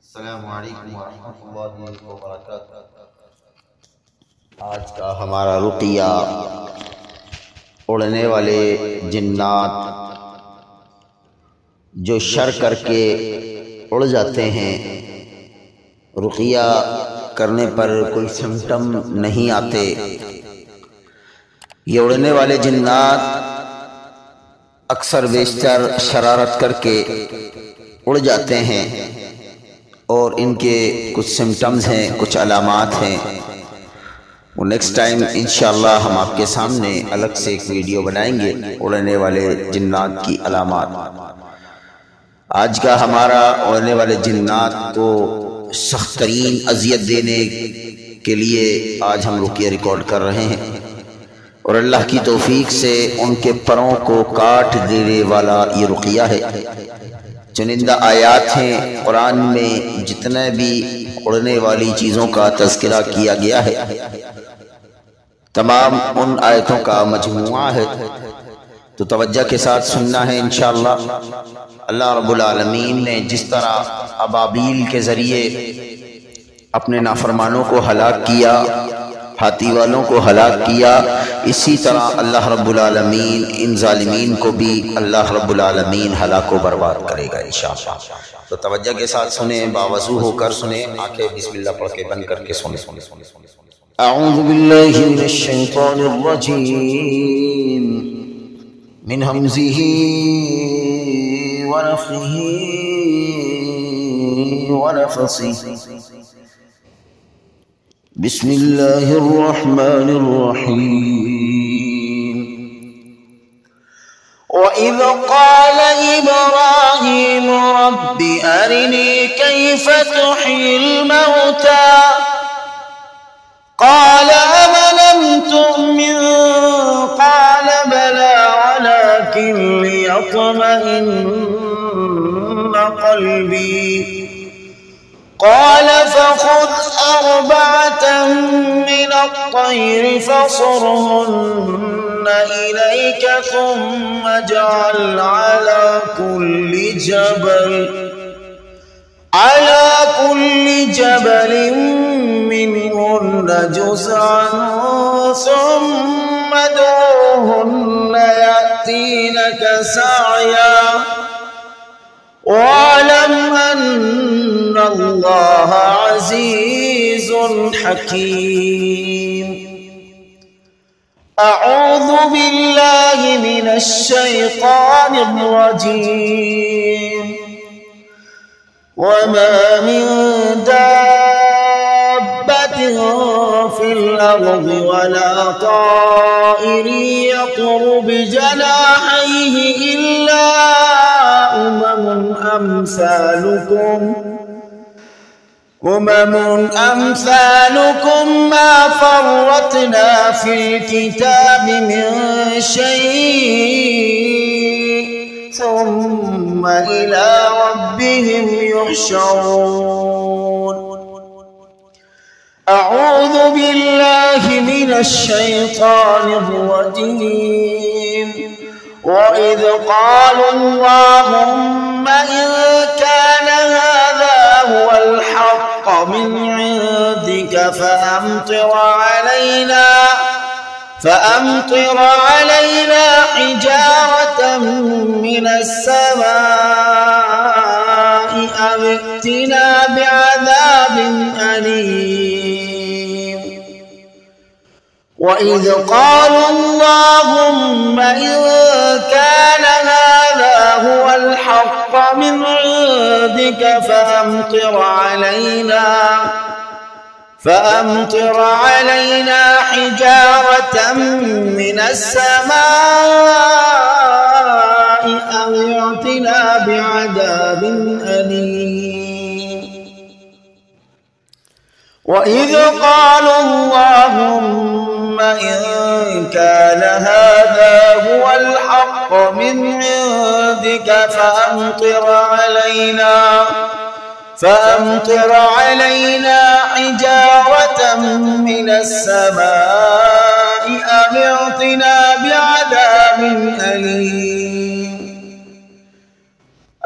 अस्सलामु अलैकुम वरहमतुल्लाहि वबरकातुहू। आज का हमारा रुक़िया उड़ने वाले जिन्नात जो शर करके उड़ जाते हैं, रुक़िया करने पर कोई सिम्टम नहीं आते। ये उड़ने वाले जिन्नात अक्सर बेशतर शरारत करके उड़ जाते हैं और इनके कुछ सिम्टम्स हैं, कुछ अलामात हैं। वो नेक्स्ट टाइम इंशाअल्लाह हम आपके सामने अलग से एक वीडियो बनाएंगे उड़ने वाले जिन्नात की अलामात। आज का हमारा उड़ने वाले जिन्नात को सख्त तरीन अजियत देने के लिए आज हम रुक़िया रिकॉर्ड कर रहे हैं और अल्लाह की तौफीक से उनके परों को काट देने वाला ये रुक़िया है। चुनिंदा आयात हैं कुरान में, जितने भी उड़ने वाली चीज़ों का तज़किरा किया गया है तमाम उन आयतों का मजमुआ है। तो तवज्जो के साथ सुनना है इंशाअल्लाह। अल्लाह रब्बुल आलमीन ने जिस तरह अबाबील के ज़रिए अपने नाफरमानों को हलाक किया, हाथी वालों को हलाक किया, इसी तरह अल्लाह रब्बुल आलमीन इन जालिमीन को भी अल्लाह रब्बुल आलमीन हलाक व बर्बाद करेगा इंशाअल्लाह। तो तवज्जो के साथ सुने, बावज़ू होकर सुने, आंखें बिस्मिल्लाह पढ़ के बंद करके सुने। अऊज़ु बिल्लाहि मिनश शैतानिर रजीम मिन हमज़िही व नफ़्ख़िही व नफ़्ख़िही। बिस्मिल्लाहिर रहमानिर रहीम। वइज़ क़ाल इब्राहीम रब्बि अरिनी कैफ़ तुह्यिल मौता क़ाल अवलम तु'मिन क़ाल बला वलाकिन लियत्मइन्ना क़ल्बी क़ाल फ़ख़ुज़ अर्बअत मिन अत्तय्र फ़सुरहुन्न इलैक थुम्म इजअल अला कुल्लि जबलिन मिनहुन्न जुज़'अन थुम्म उद्'ुहुन्न यअतीनक सअया वअलम अन्नल्लाह अज़ीज़ुन हकीम। अऊज़ु बिल्लाहि मिनश शैतानिर रजीम। वमा मिन दाब्बतिन फिल अर्ज़ि वला ताइरिन यतिरु बिजनाहिहि इल्ला उममुन अम्सालुकुम मा फ़र्रतना फ़िल किताबि मिन शै'इन थुम्म इला रब्बिहिम युहशरून। अऊज़ु बिल्लाहि मिनश शैतानिर रजीम। वइज़ क़ालू अल्लाहुम्म इन कान हाज़ा हुवल हक़्क़ मिन इंदिक فأمطر علينا حجارة من السماء أو ائتنا بعذاب أليم. وإذ قالوا اللهم إن كان هذا هو الحق من عندك فأمطر علينا حجارة من السماء أو ائتنا بعذاب أليم. وإذ قالوا اللهم إن كان هذا هو الحق من عندك فأمطر علينا حجارة من السماء أو ائتنا بعذاب أليم.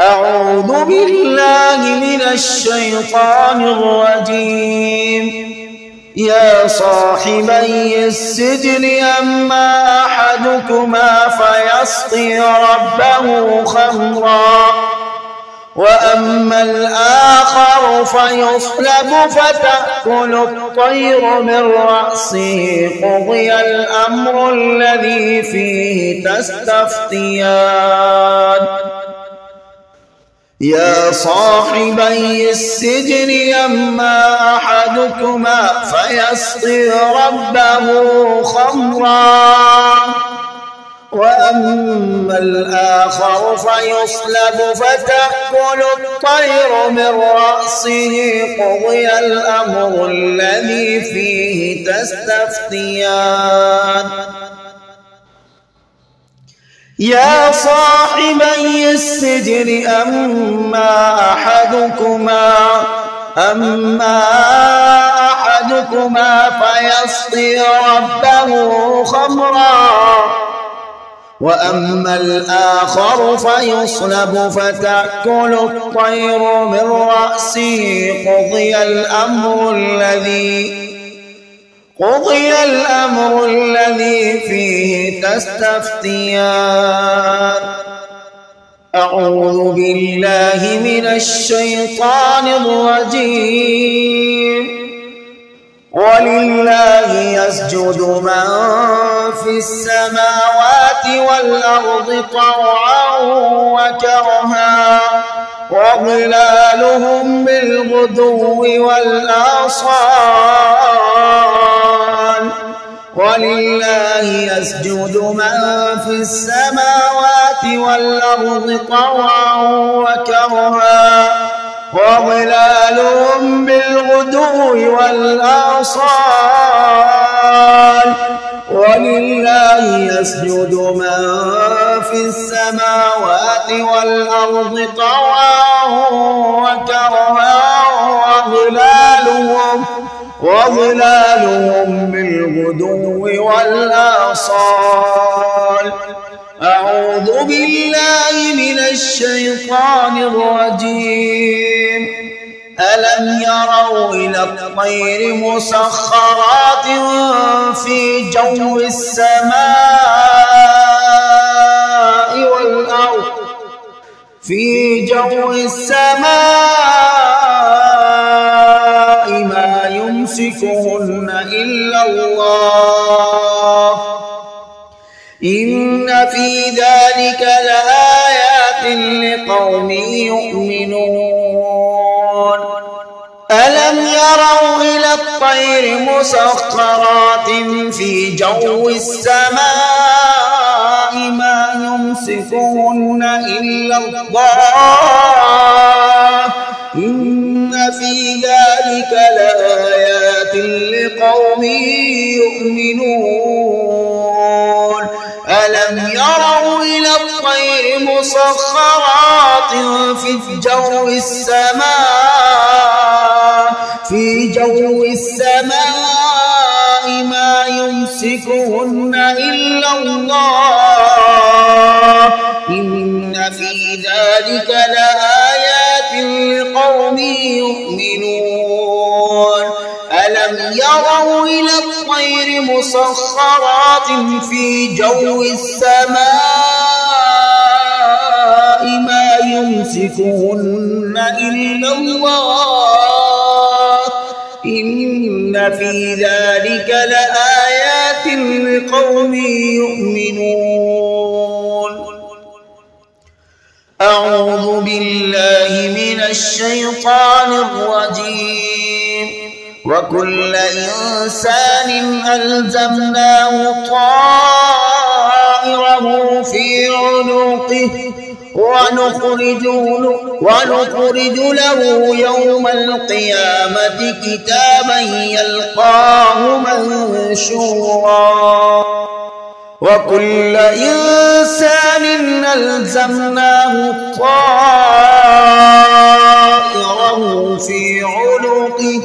أعوذ بالله من الشيطان الرجيم. يا صاحبي السجن أما أحدكما فيسقي ربه خمرا وأما الآخر فيصلب فتأكل الطير من رأسه قضي الأمر الذي فيه تستفتيان. يا صاحبي السجن أما أحدكما فيسقي ربه خمرا وأما الآخر فيصلب فتأكل الطير من رأسه قضي الأمر الذي فيه تستفتيان. يا صاحبي السجن أما أحدكما فيسقي ربه خمرا وأما الآخر فيصلب فتأكل الطير من رأسه قضي الأمر الذي فيه تستفتيان. أعوذ بالله من الشيطان الرجيم. ولله يسجد من في السماوات والأرض طوعا وكرها وظلالهم بالغدو والآصال. ولله يسجد من في السماوات والأرض طوعا وكرها وظلالهم بالغدو والآصال. ولله يسجد من في السماوات والأرض طوعا وكرها وظلالهم بالغدو والآصال. أعوذ بالله من الشيطان الرجيم. ألم يروا إلى الطير مسخرات في جو السماء والأرض ما يمسكهن إلا الله. إن في ذلك لآيات لقوم يؤمنون. ألم يروا إلى الطير مسخرات في جو السماء ما يمسكهن إلا الله. إن في ذلك لآيات لقوم يؤمنون. ألم يروا إلى الطير مسخرات في جو السماء ما يمسكهن إلا الله. إن في ذلك لآيات لقوم يؤمنون. ألم يروا إلى الطير مسخرات في جو السماء ما يمسكهن إلا الله. إن في ذلك لآيات لقوم يؤمنون. أعوذ بالله من الشيطان الرجيم. وكل إنسان ألزمناه طائره في عنقه ونخرج له يوم القيامة كتابا يلقاه منشورا. وكل إنسان ألزمناه طائره في عنقه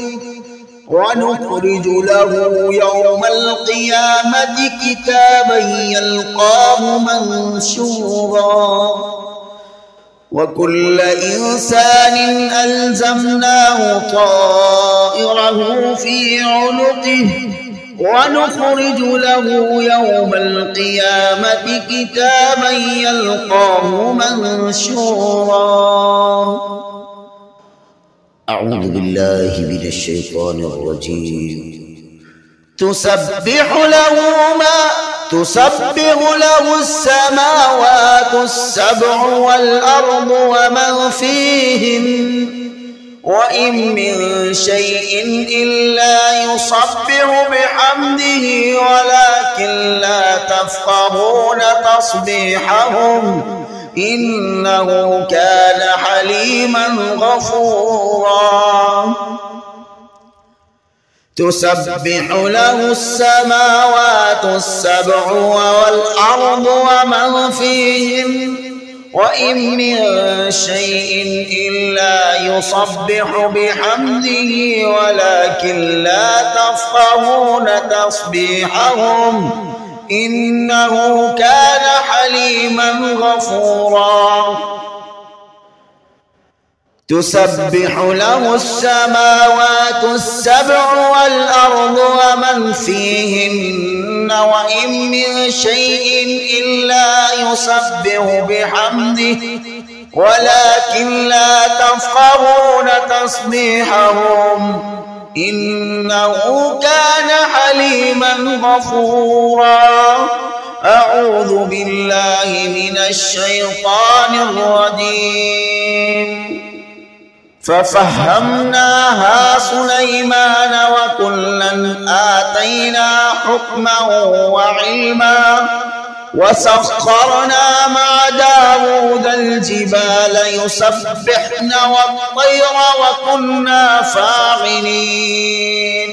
ونخرج له يوم القيامة كتابا يلقاه منشورا. وكل إنسان ألزمناه طائره في عنقه ونخرج له يوم القيامة كتابا يلقاه منشورا. أعوذ بالله من الشيطان الرجيم. تسبح له السماوات السبع والأرض ومن فيهن وإن من شيء إلا يسبح بحمده ولكن لا تفقهون تسبيحهم إنه كان حليما غفورا. تسبح له السماوات السبع والأرض ومن فيهن وإن من شيء إلا يسبح بحمده ولكن لا تفقهون تسبيحهم إنه كان حليما غفورا. تسبح له السماوات السبع والأرض ومن فيهن وإن من شيء إلا يسبح بحمده ولكن لا تفقهون تسبيحهم إنه كان حليما غفورا. أعوذ بالله من الشيطان الرجيم. ففهمناها سليمان وكلا آتينا حكما وعلما وسخرنا مع داود الجبال يسبحن والطير وكنا فاعلين.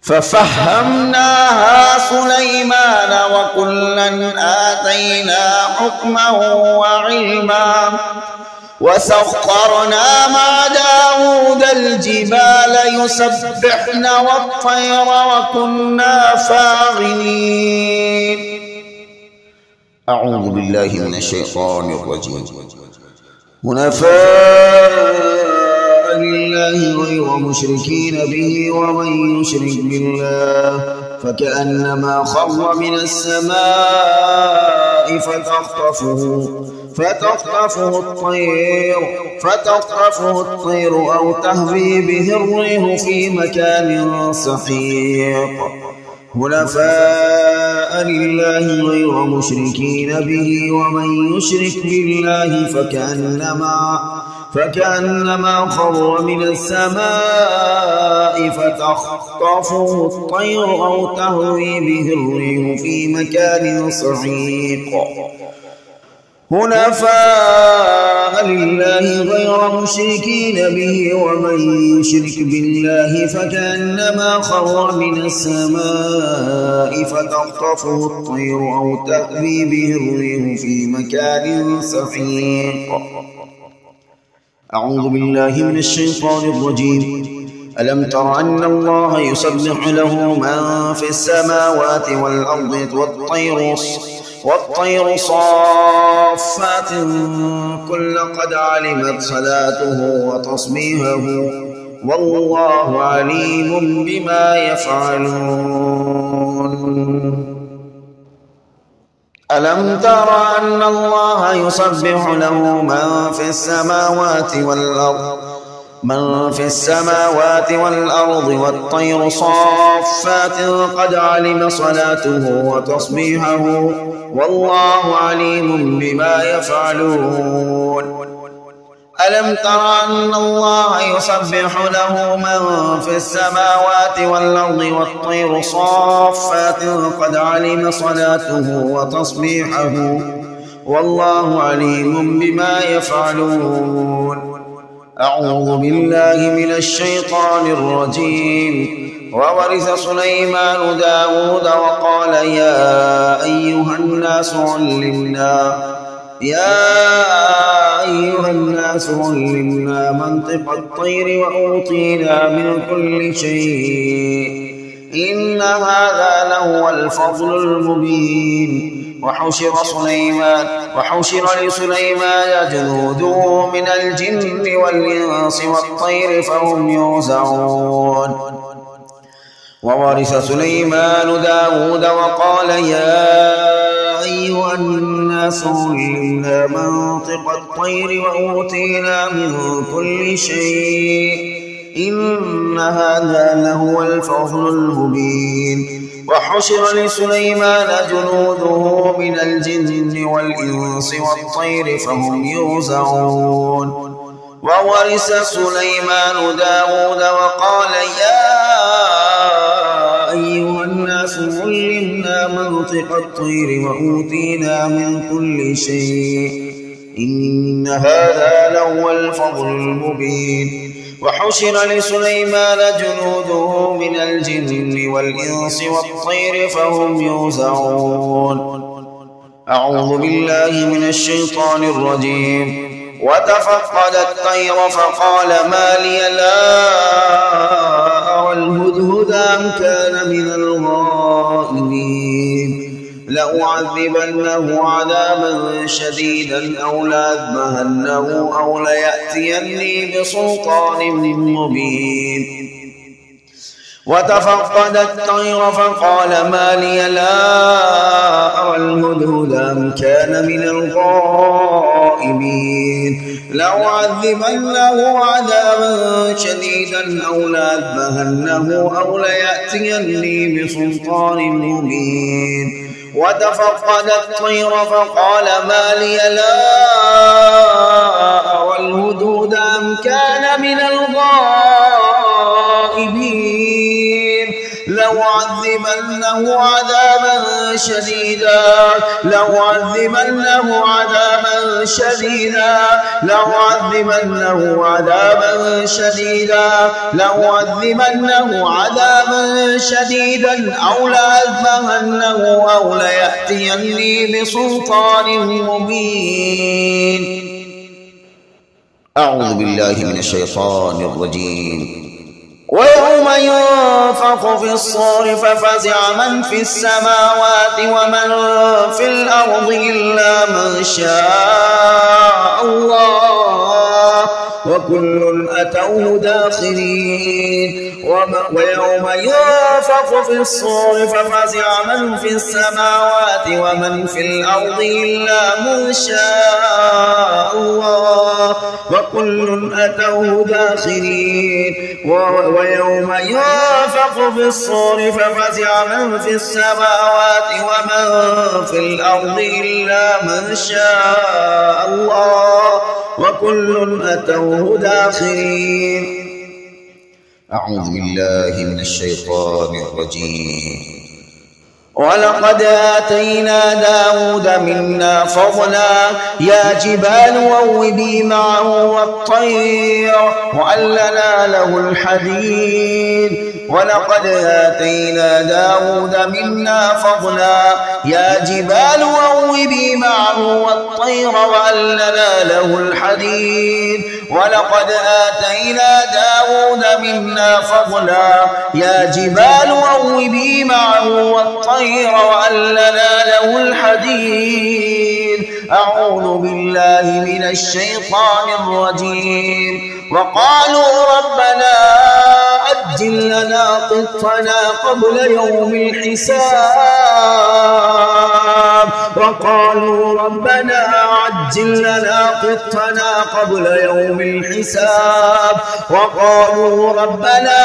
ففهمناها سليمان وكلا آتينا حكما وعلما وسخرنا مع داود الجبال يسبحن والطير وكنا فاعلين. أعوذ بالله من الشيطان الرجيم. لله غير مشركين به ومن يشرك بالله فكأنما خر من السماء فتخطفه الطير أو تهوي به الريح في مكان سحيق. حنفاء لله غير مشركين به ومن يشرك بالله فكأنما خر من السماء فتخطفه الطير أو تهوي به الريح في مكان سحيق. حنفاء لله غير مشركين به ومن يشرك بالله فكأنما خر من السماء فتخطفه الطير أو تهوي به الريح في مكان سحيق. أعوذ بالله من الشيطان الرجيم. ألم تر أن الله يسبح له من في السماوات والأرض والطير صافات كل قد علمت صلاته وتصبيحه والله عليم بما يفعلون. ألم تر أن الله يسبح له من في السماوات والأرض والطير صافات قد علم صلاته وتصبيحه والله عليم بما يفعلون. ألم تر أن الله يسبح له من في السماوات والأرض والطير صافات قد علم صلاته وتصبيحه والله عليم بما يفعلون. أعوذ بالله من الشيطان الرجيم. وورث سليمان داود وقال يا أيها الناس علمنا منطق الطير وأوتينا من كل شيء إن هذا لهو الفضل المبين. وحشر لسليمان جنوده من الجن والإنس والطير فهم يوزعون. وورث سليمان داود وقال يا أيها الناس علمنا منطق الطير وأوتينا من كل شيء إن هذا لهو الفضل المبين. وحشر لسليمان جنوده من الجن والإنس والطير فهم يوزعون. وورث سليمان داود وقال يا أيها الناس علمنا منطق الطير وأوتينا من كل شيء إن هذا لهو الفضل المبين. وحشر لسليمان جنوده من الجن والإنس والطير فهم يوزعون. أعوذ بالله من الشيطان الرجيم. وتفقد الطير فقال ما لي لا أرى الهدهد أم كان من الغائبين لأعذبنه عذابا شديدا أو لأذبحنه أو ليأتيني بسلطان مبين. وتفقد الطير فقال ما لي لا أرى الهدهد أم كان من الغائبين لأعذبنه عذابا شديدا أو لأذبحنه أو ليأتيني بسلطان مبين. وتفقد الطير فقال ما لي لا أرى الهدهد أم كان من الغائبين لأعذبنه عذابا شديدا أو لأذبحنه أو ليأتيني بسلطان مبين. أعوذ بالله من الشيطان الرجيم. ويوم ينفخ في الصور ففزع من في السماوات ومن في الأرض إلا من شاء الله وكل أتوه داخرين. ويوم ينفخ في الصور ففزع من في السماوات ومن في الأرض إلا من شاء الله وكل أتوه داخرين. ويوم ينفخ في الصور ففزع من في السماوات ومن في الأرض إلا من شاء الله وكل أتوه داخرين. أعوذ بالله من الشيطان الرجيم. ولقد آتينا داود منا فضلا يا جبال أوبي معه والطير وألنا له الحديد. ولقد آتينا داود منا فضلا يا جبال أوبي معه والطير وألنا له الحديد. ولقد آتينا داود منا فضلا يا جبال أوبي معه والطير وألنا له الحديد. أعوذ بالله من الشيطان الرجيم. وقالوا ربنا أجل لنا قطنا قبل يوم الحساب. وقالوا ربنا عجل لنا قطنا قبل يوم الحساب. وقالوا ربنا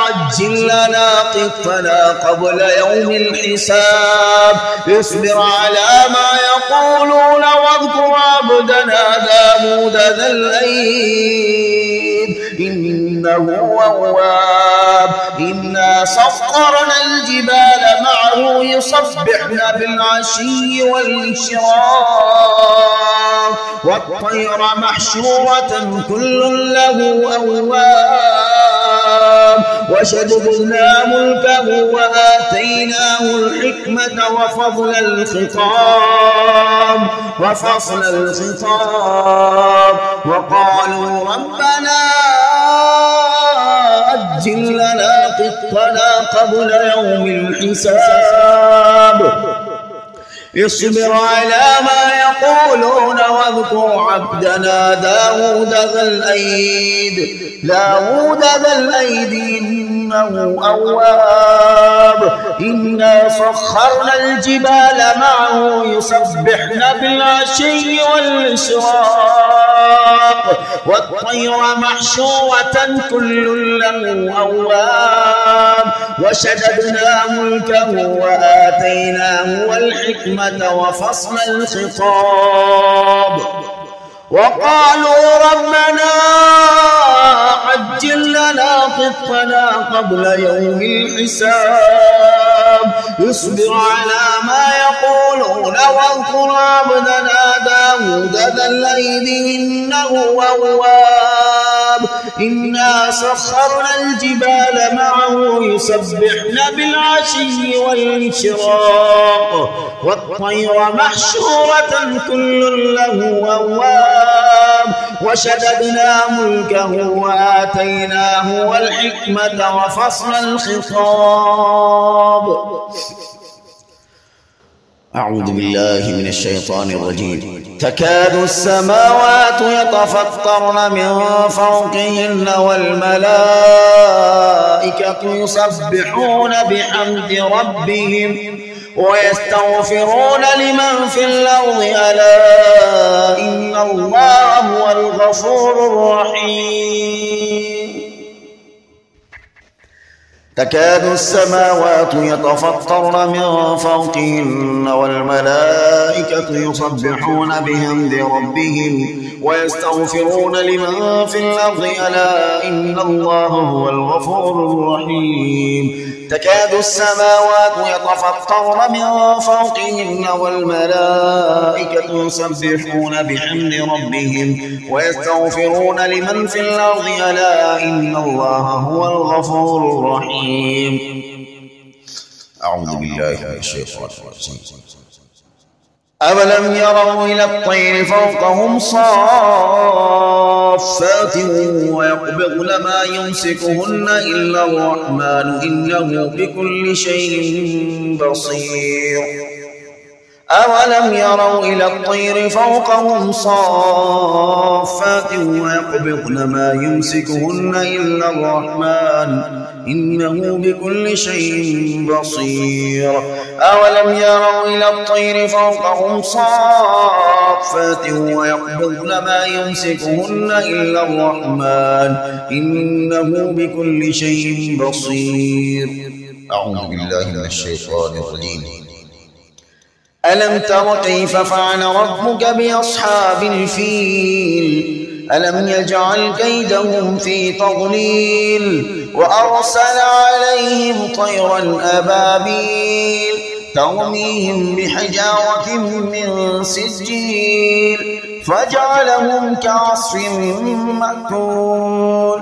عجل لنا قطنا قبل يوم الحساب. اصبر على ما يقولون واذكر عبدنا داود ذا الأيد إنه أواب. إنا سخرنا الجبال معه يسبحن بالعشي والإشراق والطير محشورة كل له أواب. وشددنا ملكه وآتيناه الحكمة وفصل الخطاب. وقالوا ربنا أجل لنا قطنا قبل يوم الحساب. اصبر على ما يقولون واذكر عبدنا داود ذا الأيد إنه أواب إنا سخرنا الجبال معه يسبحن بالعشي والإشراق والطير محشورة كل له أواب وشددنا ملكه وآتيناه الحكمة وفصل الخطاب وقالوا ربنا عجل لنا قطنا قبل يوم الحساب اصبر على ما يقولون واذكر عبدنا داود ذا الأيد إنه أواب إنا سخرنا الجبال معه يسبحن بالعشي والإشراق والطير محشورة كل له أواب وشددنا ملكه وآتيناه الحكمة وفصل الخطاب. أعوذ بالله من الشيطان الرجيم. تكاد السماوات يتفطرن من فوقهن والملائكة يسبحون بحمد ربهم ويستغفرون لمن في الأرض ألا إن الله هو الغفور الرحيم. تكاد السماوات يتفطرن من فوقهن والملائكة يسبحون بحمد ربهم ويستغفرون لمن في الأرض ألا إن الله هو الغفور الرحيم. تكاد السماوات يتفطرن من فوقهن والملائكة يسبحون بحمد ربهم ويستغفرون لمن في الأرض ألا إن الله هو الغفور الرحيم. أعوذ بالله من الشيطان الرجيم. أولم يروا إلى الطير فوقهم صافات ويقبضن ما يمسكهن إلا الرحمن إنه بكل شيء بصير. أولم يروا إلى الطير فوقهم صافات ويقبضن ما يمسكهن إلا الرحمن إنه بكل شيء بصير. أولم يروا إلى الطير فوقهم صافات ويقبضن ما يمسكهن إلا الرحمن إنه بكل شيء بصير. أعوذ بالله من الشيطان الرجيم. ألم تر كيف فعل ربك بأصحاب الفيل ألم يجعل كيدهم في تضليل وأرسل عليهم طيرا أبابيل ترميهم بحجارة من سجيل فجعلهم كعصف مأكول.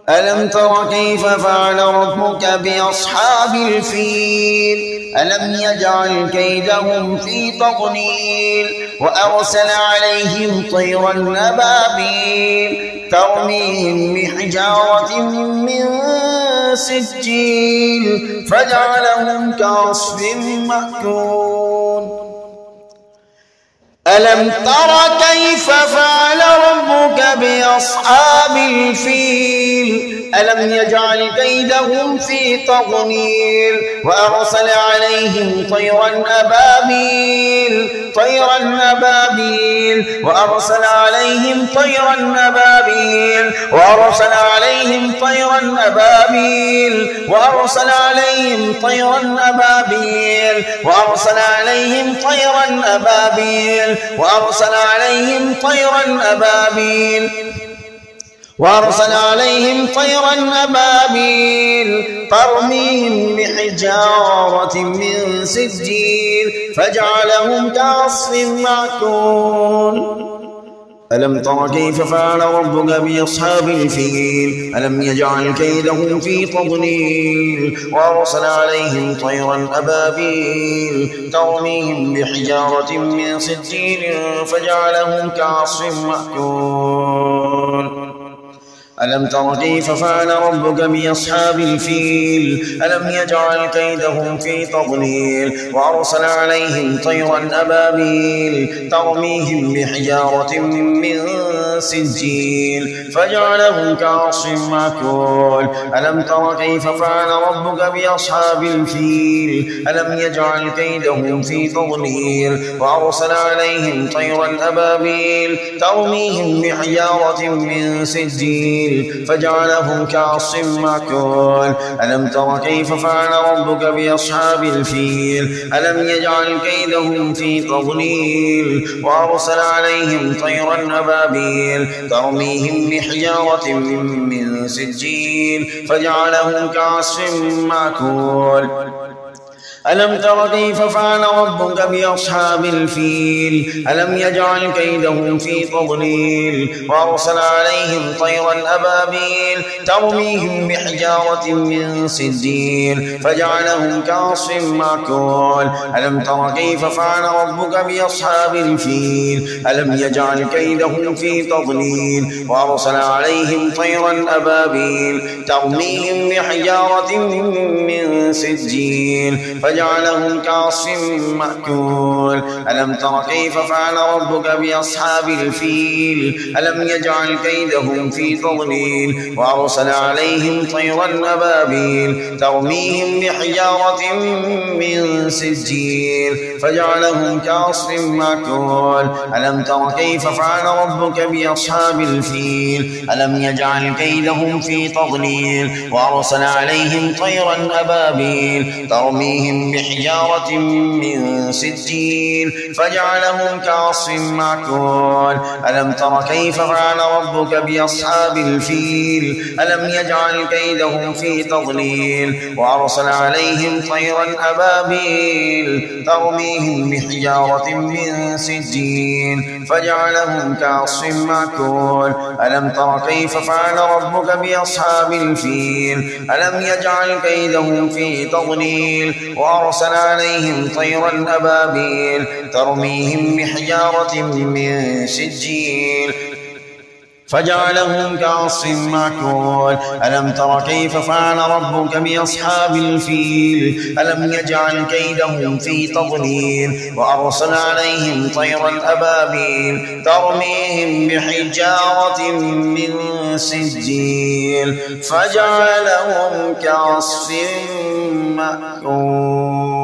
ألم تر كيف فعل ربك بأصحاب الفيل ألم يجعل كيدهم في تضليل وأرسل عليهم طيرا أبابيل ترميهم بحجارة من سجيل فجعلهم كعصف مأكول. ألم تر كيف فعل ربك بأصحاب الفيل ألم يجعل كيدهم في تضليل وأرسل عليهم طيرا أبابيل وأرسل عليهم طيرا أبابيل وأرسل عليهم طيرا أبابيل وأرسل عليهم طيرا أبابيل وأرسل عليهم طيرا أبابيل وأرسل عليهم طيرا أبابيل وأرسل عليهم طيرا أبابيل ترميهم بحجارة من سجيل فجعلهم كعصف مأكول. ألم تر كيف فعل ربك بأصحاب الفيل ألم يجعل كيدهم في تضليل وأرسل عليهم طيرا أبابيل ترميهم بحجارة من سجيل فجعلهم كعصف مأكول. ألم تر كيف فعل ربك بأصحاب الفيل ألم يجعل كيدهم في تضليل وأرسل عليهم طيرا أبابيل ترميهم بحجارة من سجيل فجعلهم كعصف مأكول ألم تر كيف فعل ربك بأصحاب الفيل ألم يجعل كيدهم في تضليل وأرسل عليهم طيرا أبابيل ترميهم بحجارة من سجيل فجعلهم كعصف مأكول ألم تر كيف فعل ربك بأصحاب الفيل ألم يجعل كيدهم في تضليل وأرسل عليهم طيرا أبابيل ترميهم بحجارة من سجيل فجعلهم كعصف مأكول ألم تر كيف فعل ربك بأصحاب الفيل ألم يجعل كيدهم في تضليل وأرسل عليهم طيرا أبابيل ترميهم بحجارة من سجيل فجعلهم كعصف مأكول ألم تر كيف فعل ربك بأصحاب الفيل ألم يجعل كيدهم في تضليل وأرسل عليهم طيرا أبابيل ترميهم بحجارة من سجيل فجعلهم كعصف مأكول ألم تر كيف فعل ربك بأصحاب الفيل ألم يجعل كيدهم في تضليل وأرسل عليهم طيرا أبابيل ترميهم بحجارة من سجيل فجعلهم كعصف مأكول ألم تر كيف فعل ربك بأصحاب الفيل ألم يجعل كيدهم في تضليل وأرسل عليهم طيرا أبابيل ترميهم بحجارة من سجيل فجعلهم كعصف مأكول ألم تر كيف فعل ربك بأصحاب الفيل ألم يجعل كيدهم في تضليل وأرسل عليهم طيرا أبابيل ترميهم بحجارة من سجيل فجعلهم كعصف مأكول ألم تر كيف فعل ربك بأصحاب الفيل ألم يجعل كيدهم في تضليل وأرسل عليهم طيرا أبابيل ترميهم بحجارة من سجيل فجعلهم كعصف مأكول ألم تر كيف فعل ربك بأصحاب الفيل ألم يجعل كيدهم في تضليل وأرسل عليهم طيرا أبابيل ترميهم بحجارة من سجيل فجعلهم كعصف مأكول.